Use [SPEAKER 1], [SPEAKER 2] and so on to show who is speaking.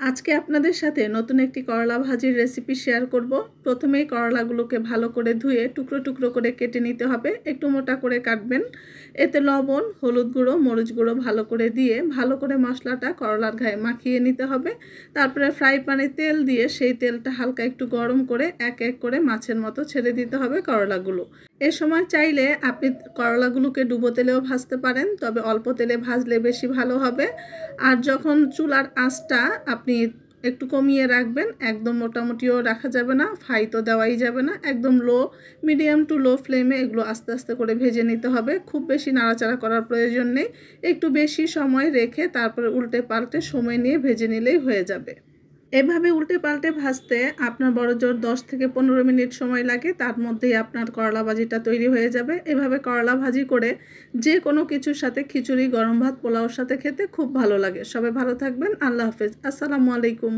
[SPEAKER 1] আজকে আপনাদের সাথে নতুন একটি করলা ভাজির রেসিপি শেয়ার করব। প্রথমেই করলাগুলোকে ভালো করে ধুয়ে টুকরো টুকরো করে কেটে নিতে হবে, একটু মোটা করে কাটবেন। এতে লবণ, হলুদ গুঁড়ো, মরিচ গুঁড়ো ভালো করে দিয়ে ভালো করে মশলাটা করলার গায়ে মাখিয়ে নিতে হবে। তারপরে ফ্রাই প্যানে তেল দিয়ে সেই তেলটা হালকা একটু গরম করে এক এক করে মাছের মতো ছেড়ে দিতে হবে করলাগুলো। এ সময় চাইলে আপনি করলাগুলোকে ডুবো তেলেও ভাজতে পারেন, তবে অল্প তেলে ভাজলে বেশি ভালো হবে। আর যখন চুলার আঁচটা আপনি একটু কমিয়ে রাখবেন, একদম মোটামুটিও রাখা যাবে না, ফাই তো দেওয়াই যাবে না, একদম মিডিয়াম টু লো ফ্লেমে এগুলো আস্তে আস্তে করে ভেজে নিতে হবে। খুব বেশি নাড়াচাড়া করার প্রয়োজন নেই, একটু বেশি সময় রেখে তারপরে উল্টে পাল্টে সময় নিয়ে ভেজে নিলেই হয়ে যাবে। এভাবে উল্টে পাল্টে ভাজতে আপনার বড়জোর 10 থেকে 15 মিনিট সময় লাগে, তার মধ্যেই আপনার করলা ভাজিটা তৈরি হয়ে যাবে। এভাবে করলা ভাজি করে যে কোনো কিছুর সাথে, খিচুড়ি, গরম ভাত, পোলাওর সাথে খেতে খুব ভালো লাগে। সবাই ভালো থাকবেন। আল্লাহ হাফেজ। আসসালামু আলাইকুম।